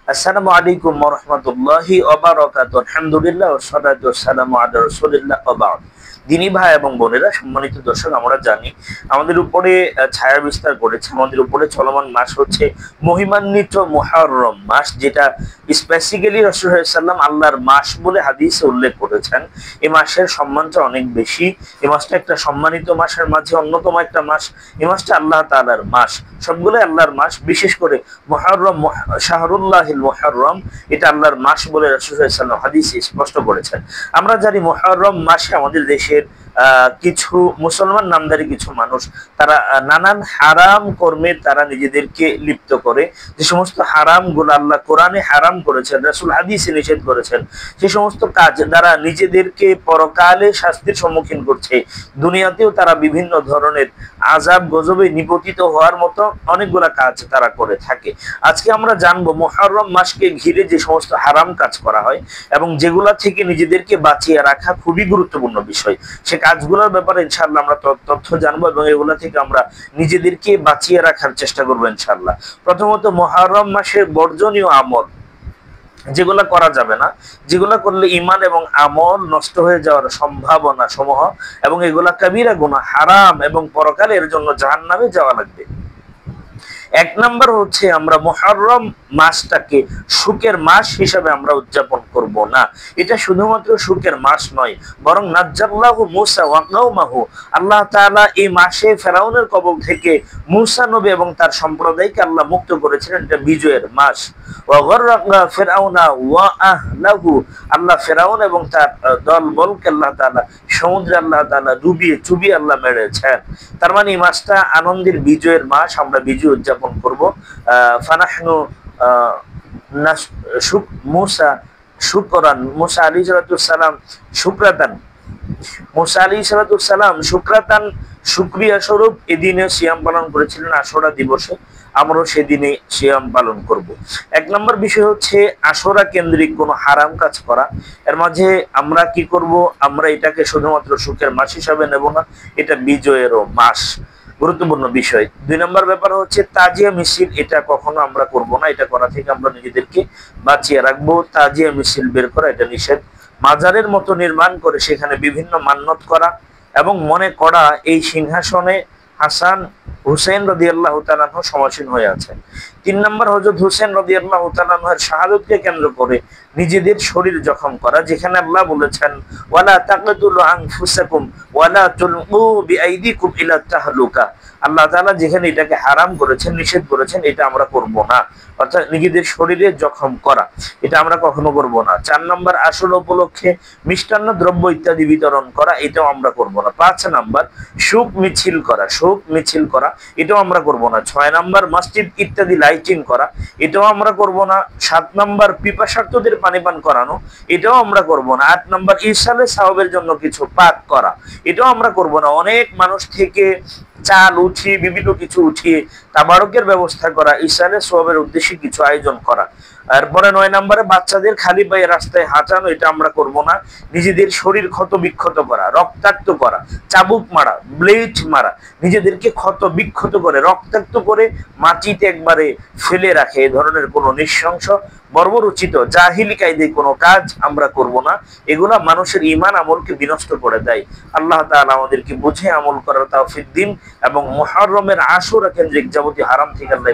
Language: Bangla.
আসসালামু আলাইকুম ওয়া রাহমাতুল্লাহি ওয়া বারাকাতুহু। আলহামদুলিল্লাহ ওয়া সলাতু ওয়াসসালামু আলা রাসূলিল্লাহ ওয়া বা'দ। দিনী ভাই এবং বোনেরা, সম্মানিত দর্শক, আমরা জানি আমাদের উপরে ছায়া বিস্তার করেছে, আমাদের উপরে চলমান মাস হচ্ছে মহিমান্বিত মুহররম মাস, যেটা স্পেসিক্যালি রাসূল সাল্লাল্লাহু আলাইহি ওয়াসাল্লাম আল্লাহর মাস বলে হাদিসে উল্লেখ করেছেন। এই মাসের সম্মানটা অনেক বেশি। এই মাসটা একটা সম্মানিত মাসের মাঝে অন্যতম একটা মাস। এই মাসটা আল্লাহ তাআলার মাস, সবগুলো আল্লাহর মাস। বিশেষ করে মুহররম, শাহরুল্লাহিল মুহররম, এটা আল্লাহর মাস বলে রাসূল সাল্লাল্লাহু আলাইহি ওয়াসাল্লাম হাদিসে স্পষ্ট করেছেন। আমরা জানি মুহররম মাসে আমাদের দেশের কিছু মুসলমান নামধারী কিছু মানুষ, তারা নানান হারাম কর্মে তারা নিজেদেরকে লিপ্ত করে। যে সমস্ত হারাম গুলো আল্লাহ কোরআনে হারাম করেছেন, রাসূল হাদিসে নিষেধ করেছেন, সে সমস্ত কাজ দ্বারা নিজেদেরকে পরকালে শাস্তির সম্মুখীন করছে। দুনিয়াতেও তারা বিভিন্ন ধরনের আযাব গজবে নিপতিত হওয়ার মতো অনেকগুলা কাজ তারা করে থাকে। আজকে আমরা জানবো মুহররম মাসকে ঘিরে যে সমস্ত হারাম কাজ করা হয় এবং যেগুলা থেকে নিজেদেরকে বাঁচিয়ে রাখা খুবই গুরুত্বপূর্ণ বিষয়। সে কাজগুলোর ব্যাপারে ইনশাআল্লাহ আমরা তথ্য জানবো এবং এগুলা থেকে আমরা নিজেদেরকে বাঁচিয়ে রাখার চেষ্টা করবো ইনশাআল্লাহ। প্রথমত, মুহররম মাসের বর্জনীয় আমল, যেগুলা করা যাবে না, যেগুলা করলে ঈমান এবং আমল নষ্ট হয়ে যাওয়ার সম্ভাবনা সমূহ, এবং এগুলা কাবীরা গুনাহ, হারাম, এবং পরকালে এর জন্য জাহান্নামে যাওয়া লাগবে। এক নাম্বার হচ্ছে, আমরা মুহররম মাসটাকে সুখের মাস হিসাবে আমরা উদযাপন করব না। এটা শুধুমাত্র সুখের মাস নয়, বরং নাজ্জাল্লাহু মূসা ওয়া কওমাহু, আল্লাহ তাআলা এই মাসে ফেরাউনের কবল থেকে মূসা নবী এবং তার সম্প্রদায়কে আল্লাহ মুক্ত করেছিলেন। এটা বিজয়ের মাস। ওয়া গররাকনা ফিরআউনা ওয়া আহলাহু, আল্লাহ ফেরাউন এবং তার দলবলকে আল্লাহ তাআলা সমুদ্রে আল্লাহ তাআলা ডুবিয়ে চুবিয়ে আল্লাহ মেরেছেন। তার মানে এই মাসটা আনন্দের বিজয়ের মাস, আমরা বিজয় উদযাপন করব। ফানাহনু মুসা শুকরান, মুসা আলাইহিস সালাম শুকরাতান, মুসা আলাইহিস সালাম শুকরাতান, শুকরিয়া স্বরূপ এদিনে সিয়াম পালন করেছিলেন, আশুরা দিবসে। আমরাও সেদিনে সিয়াম পালন করব। এক নম্বর বিষয় হচ্ছে আশুরা কেন্দ্রিক কোনো হারাম কাজ করা। এর মাঝে আমরা কি করব? আমরা এটাকে শুধুমাত্র সুখের মাস হিসাবে নেব না, এটা বিজয়েরও মাস, গুরুত্বপূর্ণ বিষয়। দুই নম্বর ব্যাপার হচ্ছে তাজিয়া মিছিল, এটা কখনো আমরা করব না। এটা করা থেকে আমরা নিজেদেরকে বাঁচিয়ে রাখবো। তাজিয়া মিছিল বের করা এটা নিষেধ। মাজারের মতো নির্মাণ করে সেখানে বিভিন্ন মান্যত করা এবং মনে করা এই সিংহাসনে হাসান হুসেন রাদিয়াল্লাহু তাআলা আনহু সমাসীন হয়ে আছেন। তিন নম্বর, হযরত হুসেন রাদিয়াল্লাহু তাআলা আনহুর শাহাদাতকে কেন্দ্র করে নিজেদের শরীর জখম করা, যেখানে আল্লাহ বলেছেন ওয়ালা তাকতুলু আনফুসাকুম ওয়ালা তুলকু বিআইদিকুম ইলা তাহলুকা। আল্লাহ তাআলা যেখানে এটাকে হারাম করেছেন, নিষেধ করেছেন, এটা আমরা করব না। অর্থাৎ নিজেদের শরীরে জখম করা, এটা আমরা কখনো করব না। চার নম্বর, আশুরা উপলক্ষে মিষ্টান্ন দ্রব্য ইত্যাদি বিতরণ করা, এটাও আমরা করব না। পাঁচ নম্বর, শোক মিছিল করা, শোক মিছিল করা, এটাও আমরা করব না। ছয় নম্বর, মসজিদ ইত্যাদি লাইটিং করা, এটাও আমরা করব না। সাত নম্বর, পিপাসার্তদের পানি পান করানো, এটাও আমরা করব না। আট নম্বর, ইরসালে সাওয়াবের জন্য কিছু পাক করা, এটাও আমরা করব না। অনেক মানুষ থেকে চাল উঠিয়ে, বিভিন্ন কিছু উঠিয়ে তাবারকের ব্যবস্থা করা, ইরসালে সাওয়াবের উদ্দেশ্যে কিছু আয়োজন করা। এরপরে নয় নম্বরে, বাচ্চাদের খালি পায়ে রাস্তায় হাঁটানো, এটা আমরা করব না। নিজেদের শরীর ক্ষত বিক্ষত করা, রক্তাক্ত করা, চাবুক মারা, ব্লেড মারা, নিজেদেরকে ক্ষত বিক্ষত করে রক্তাক্ত করে মাটিতে একবারে ফেলে রাখে, এ ধরনের কোনো নৃশংস বর্বরোচিত জাহিলি কায়দায় কোনো কাজ আমরা করব না। এগুলা মানুষের ঈমান আমলকে বিনষ্ট করে দেয়। আল্লাহ তাআলা আমাদেরকে বুঝে আমল করার তৌফিক দিন এবং মুহররমের আশুরা কেন্দ্রিক যাবতীয় হারাম থেকে আল্লাহ